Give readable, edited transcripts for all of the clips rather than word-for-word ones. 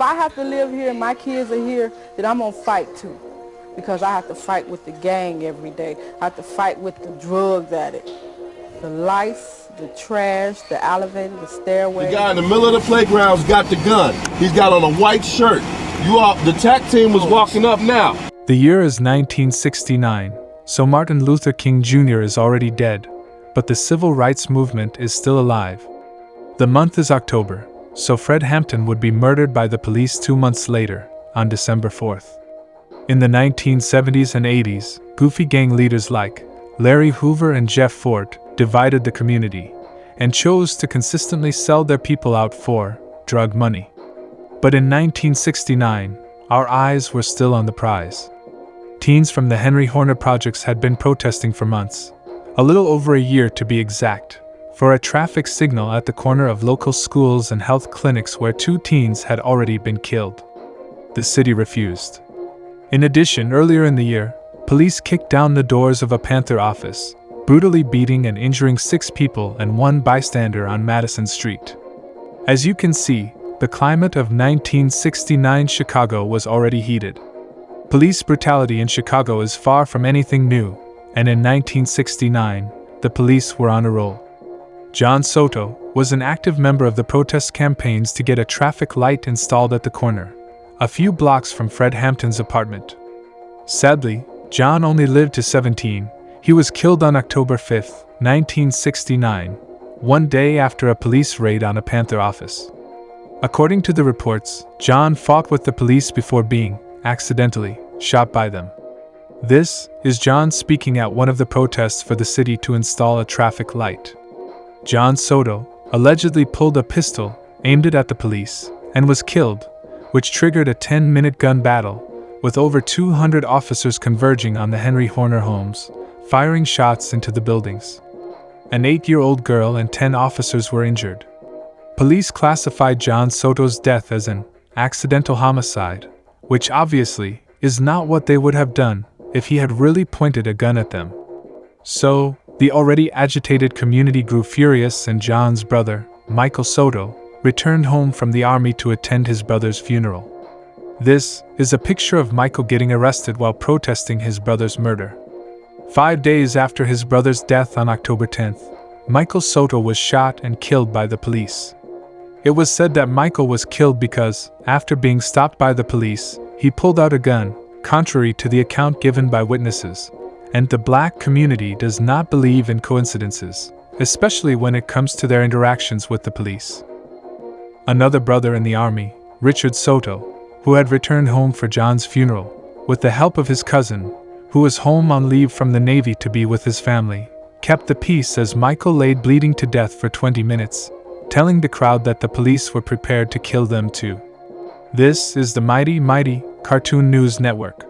I have to live here and my kids are here, then I'm going to fight too. Because I have to fight with the gang every day. I have to fight with the drug addict, the lice, the trash, the elevator, the stairway. The guy in the middle of the playground's got the gun. He's got on a white shirt. The TAC team was walking up now. The year is 1969, so Martin Luther King Jr. is already dead, but the civil rights movement is still alive. The month is October, so Fred Hampton would be murdered by the police 2 months later, on December 4th. In the 1970s and 80s, goofy gang leaders like Larry Hoover and Jeff Fort divided the community and chose to consistently sell their people out for drug money. But in 1969, our eyes were still on the prize. Teens from the Henry Horner projects had been protesting for months, a little over a year to be exact, for a traffic signal at the corner of local schools and health clinics where 2 teens had already been killed. The city refused. In addition, earlier in the year, police kicked down the doors of a Panther office, brutally beating and injuring 6 people and 1 bystander on Madison Street. As you can see, the climate of 1969 Chicago was already heated. Police brutality in Chicago is far from anything new, and in 1969, the police were on a roll. John Soto was an active member of the protest campaigns to get a traffic light installed at the corner, a few blocks from Fred Hampton's apartment. Sadly, John only lived to 17. He was killed on October 5, 1969, one day after a police raid on a Panther office. According to the reports, John fought with the police before being, accidentally, shot by them. This is John speaking at one of the protests for the city to install a traffic light. John Soto allegedly pulled a pistol, aimed it at the police, and was killed, which triggered a 10-minute gun battle, with over 200 officers converging on the Henry Horner homes, firing shots into the buildings. An 8-year-old girl and 10 officers were injured. Police classified John Soto's death as an accidental homicide, which obviously is not what they would have done if he had really pointed a gun at them. So, the already agitated community grew furious and John's brother, Michael Soto, returned home from the army to attend his brother's funeral. This is a picture of Michael getting arrested while protesting his brother's murder. 5 days after his brother's death on October 10th, Michael Soto was shot and killed by the police. It was said that Michael was killed because, after being stopped by the police, he pulled out a gun, contrary to the account given by witnesses, and the black community does not believe in coincidences, especially when it comes to their interactions with the police. Another brother in the army, Richard Soto, who had returned home for John's funeral, with the help of his cousin, who was home on leave from the Navy to be with his family, kept the peace as Michael laid bleeding to death for 20 minutes, telling the crowd that the police were prepared to kill them too. This is the mighty Cartoon News Network.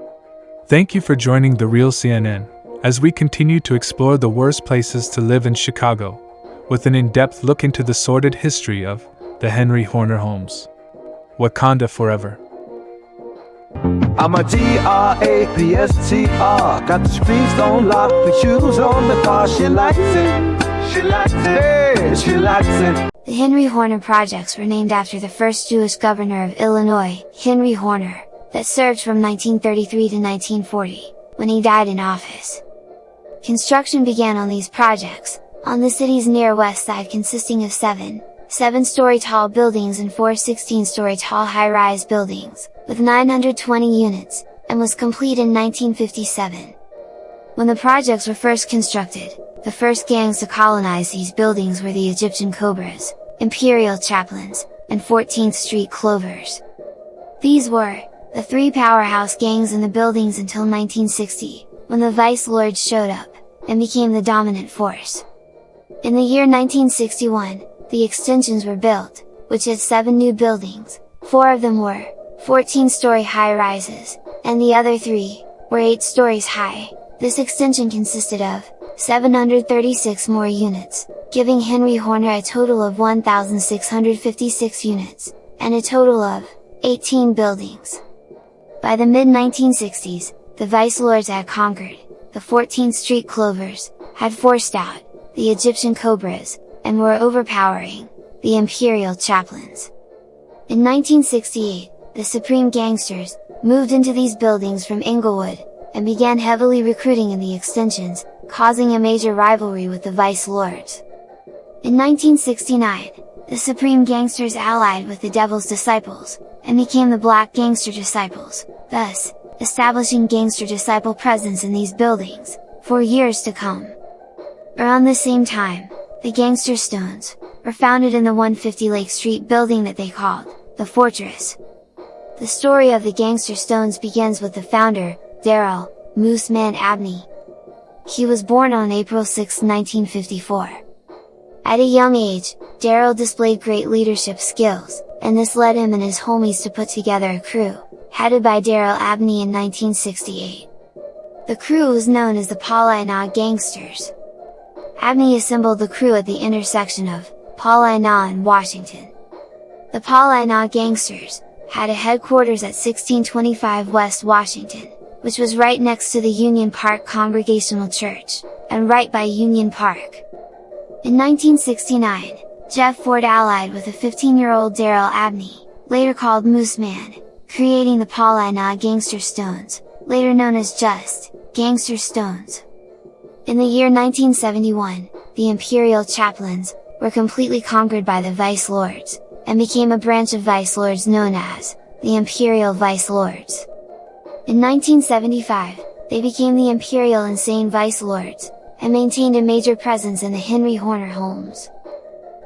Thank you for joining The Real CNN, as we continue to explore the worst places to live in Chicago, with an in-depth look into the sordid history of the Henry Horner homes. Wakanda forever. I'm a G-R-A-P-S-T-R. Got the streets on lock, the shoes on the car. She likes it, she likes it, she likes it. The Henry Horner projects were named after the first Jewish governor of Illinois, Henry Horner, that served from 1933 to 1940, when he died in office. Construction began on these projects, on the city's near west side, consisting of 7 7-story tall buildings and 4 16-story tall high-rise buildings, with 920 units, and was complete in 1957. When the projects were first constructed, the first gangs to colonize these buildings were the Egyptian Cobras, Imperial Chaplains, and 14th Street Clovers. These were the 3 powerhouse gangs in the buildings until 1960, when the Vice Lords showed up, and became the dominant force. In the year 1961, the extensions were built, which had 7 new buildings. 4 of them were 14-story high-rises, and the other 3 were 8 stories high. This extension consisted of 736 more units, giving Henry Horner a total of 1,656 units, and a total of 18 buildings. By the mid-1960s, the Vice Lords had conquered, the 14th Street Clovers, had forced out, the Egyptian Cobras, and were overpowering, the Imperial Chaplains. In 1968, the Supreme Gangsters, moved into these buildings from Inglewood, and began heavily recruiting in the extensions, causing a major rivalry with the Vice Lords. In 1969, the Supreme Gangsters allied with the Devil's Disciples, and became the Black Gangster Disciples, thus, establishing Gangster Disciple presence in these buildings, for years to come. Around the same time, the Gangster Stones, were founded in the 150 Lake Street building that they called, the Fortress. The story of the Gangster Stones begins with the founder, Darrell "Moose Man" Abney. He was born on April 6, 1954. At a young age, Darrell displayed great leadership skills, and this led him and his homies to put together a crew, headed by Darrell Abney in 1968. The crew was known as the Pauli Na Gangsters. Abney assembled the crew at the intersection of Pauli Na and Washington. The Pauli Na Gangsters had a headquarters at 1625 West Washington, which was right next to the Union Park Congregational Church, and right by Union Park. In 1969, Jeff Ford allied with a 15-year-old Darrell Abney, later called Moose Man, creating the Pauli Na Gangster Stones, later known as just Gangster Stones. In the year 1971, the Imperial Chaplains were completely conquered by the Vice Lords, and became a branch of Vice Lords known as the Imperial Vice Lords. In 1975, they became the Imperial Insane Vice Lords, and maintained a major presence in the Henry Horner homes.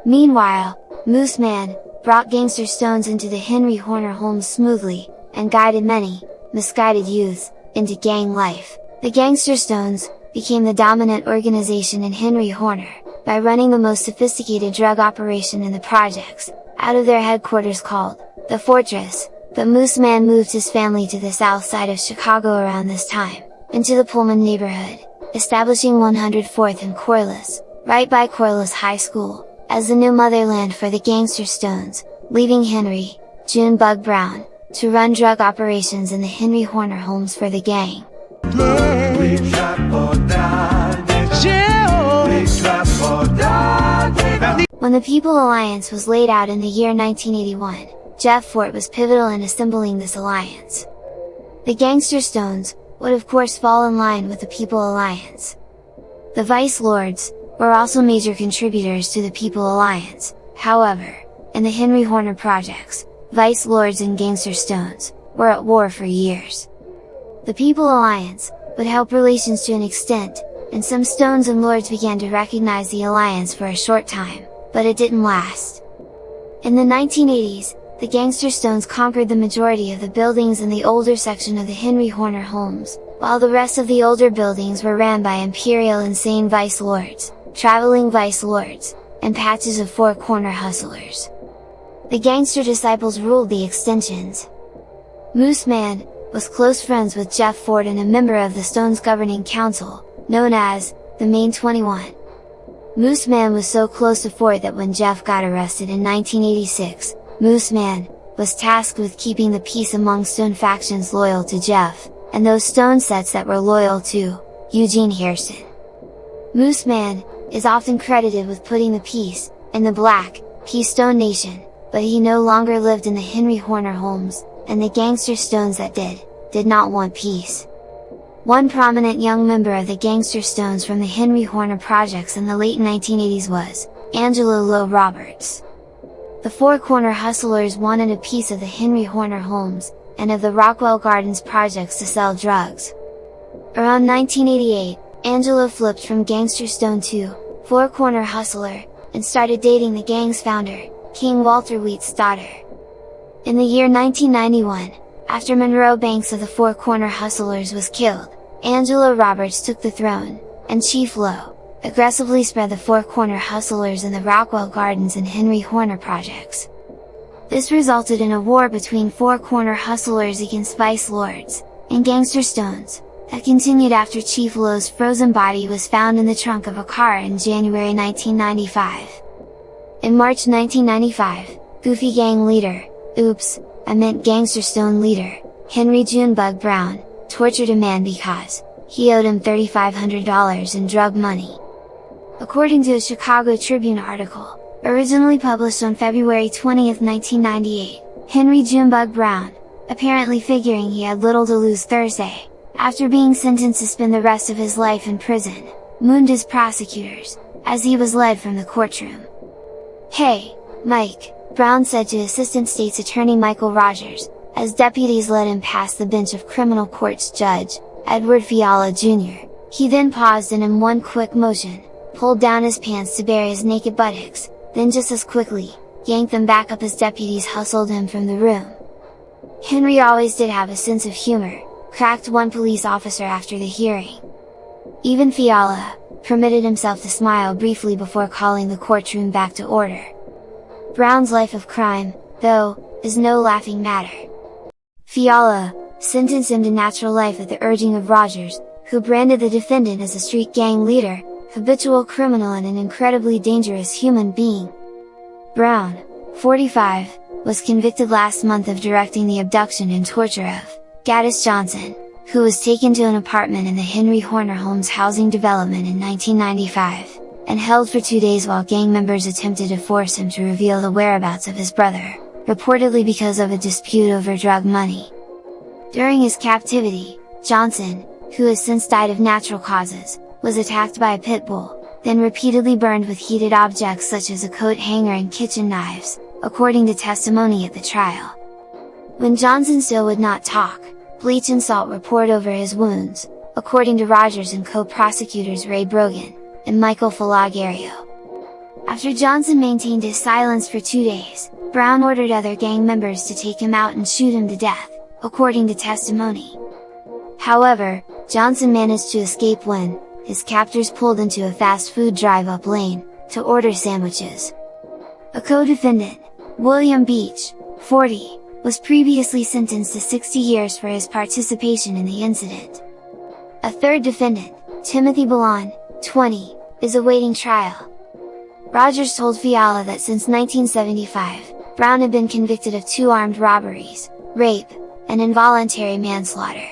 Meanwhile, Moose Man brought Gangster Stones into the Henry Horner homes smoothly, and guided many misguided youths into gang life. The Gangster Stones became the dominant organization in Henry Horner, by running the most sophisticated drug operation in the projects, out of their headquarters called the Fortress. But Moose Man moved his family to the south side of Chicago around this time, into the Pullman neighborhood, establishing 104th and Corliss, right by Corliss High School, as the new motherland for the Gangster Stones, leaving Henry, June Bug Brown, to run drug operations in the Henry Horner homes for the gang. When the People Alliance was laid out in the year 1981, Jeff Fort was pivotal in assembling this alliance. The Gangster Stones would of course fall in line with the People Alliance. The Vice Lords were also major contributors to the People Alliance. However, in the Henry Horner projects, Vice Lords and Gangster Stones were at war for years. The People Alliance would help relations to an extent, and some Stones and Lords began to recognize the alliance for a short time, but it didn't last. In the 1980s, the Gangster Stones conquered the majority of the buildings in the older section of the Henry Horner homes, while the rest of the older buildings were ran by Imperial Insane Vice Lords, Traveling Vice Lords, and patches of Four Corner Hustlers. The Gangster Disciples ruled the extensions. Moose Man was close friends with Jeff Ford and a member of the Stones Governing Council, known as the Main 21. Moose Man was so close to Ford that when Jeff got arrested in 1986, Moose Man was tasked with keeping the peace among Stone factions loyal to Jeff, and those Stone sets that were loyal to Eugene Hairston. Moose Man is often credited with putting the peace in the Black Peace Stone Nation, but he no longer lived in the Henry Horner homes, and the Gangster Stones that did not want peace. One prominent young member of the Gangster Stones from the Henry Horner projects in the late 1980s was Angelo Lowe Roberts. The Four Corner Hustlers wanted a piece of the Henry Horner homes, and of the Rockwell Gardens projects to sell drugs. Around 1988, Angelo flipped from Gangster Stone to Four Corner Hustler, and started dating the gang's founder, King Walter Wheat's daughter. In the year 1991, after Monroe Banks of the Four Corner Hustlers was killed, Angelo Roberts took the throne, and Chief Lowe aggressively spread the Four Corner Hustlers in the Rockwell Gardens and Henry Horner projects. This resulted in a war between Four Corner Hustlers against Vice Lords, and Gangster Stones, that continued after Chief Lowe's frozen body was found in the trunk of a car in January 1995. In March 1995, Goofy Gang leader, Gangster Stone leader, Henry Junebug Brown, tortured a man because he owed him $3,500 in drug money. According to a Chicago Tribune article, originally published on February 20, 1998, Henry Junebug Brown apparently figuring he had little to lose Thursday, after being sentenced to spend the rest of his life in prison, mooned his prosecutors, as he was led from the courtroom. "Hey, Mike," Brown said to Assistant State's Attorney Michael Rogers, as deputies led him past the bench of criminal courts Judge Edward Fiala Jr. He then paused and in one quick motion, pulled down his pants to bare his naked buttocks, then just as quickly, yanked them back up as deputies hustled him from the room. "Henry always did have a sense of humor," cracked one police officer after the hearing. Even Fiala permitted himself to smile briefly before calling the courtroom back to order. Brown's life of crime, though, is no laughing matter. Fiala sentenced him to natural life at the urging of Rogers, who branded the defendant as a street gang leader, habitual criminal and an incredibly dangerous human being. Brown, 45, was convicted last month of directing the abduction and torture of Gaddis Johnson, who was taken to an apartment in the Henry Horner Homes housing development in 1995, and held for 2 days while gang members attempted to force him to reveal the whereabouts of his brother, reportedly because of a dispute over drug money. During his captivity, Johnson, who has since died of natural causes, was attacked by a pit bull, then repeatedly burned with heated objects such as a coat hanger and kitchen knives, according to testimony at the trial. When Johnson still would not talk, bleach and salt were poured over his wounds, according to Rogers and co-prosecutors Ray Brogan and Michael Falagario. After Johnson maintained his silence for 2 days, Brown ordered other gang members to take him out and shoot him to death, according to testimony. However, Johnson managed to escape when his captors pulled into a fast food drive-up lane to order sandwiches. A co-defendant, William Beach, 40, was previously sentenced to 60 years for his participation in the incident. A third defendant, Timothy Ballon, 20, is awaiting trial. Rogers told Fiala that since 1975, Brown had been convicted of 2 armed robberies, rape, and involuntary manslaughter.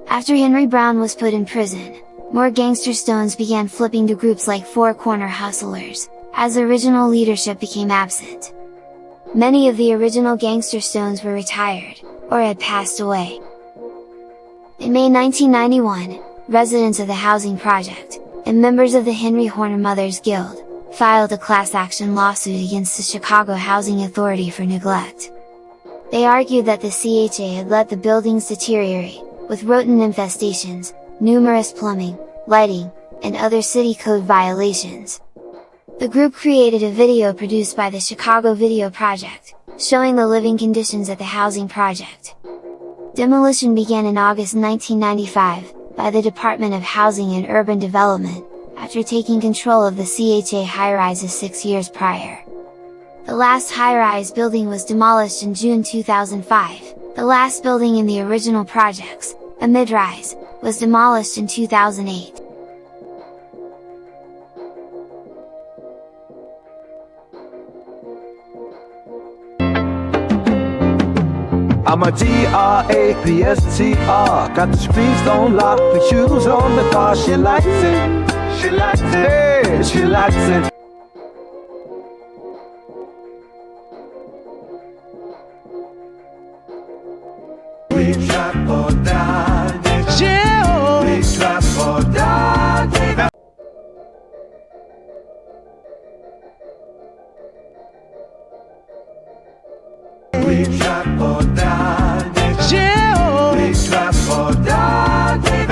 After Henry Brown was put in prison, more gangster stones began flipping to groups like Four Corner Hustlers, as original leadership became absent. Many of the original gangster stones were retired, or had passed away. In May 1991, residents of the housing project, and members of the Henry Horner Mothers Guild, filed a class action lawsuit against the Chicago Housing Authority for neglect. They argued that the CHA had let the buildings deteriorate, with rodent infestations, numerous plumbing, lighting, and other city code violations. The group created a video produced by the Chicago Video Project, showing the living conditions at the housing project. Demolition began in August 1995, by the Department of Housing and Urban Development, after taking control of the CHA high-rises 6 years prior. The last high-rise building was demolished in June 2005, the last building in the original projects, a mid-rise, was demolished in 2008. I'm a GRAPSTR, got the streets on lock, the shoes on the car, she likes it, she likes it, hey, she likes it. We shot for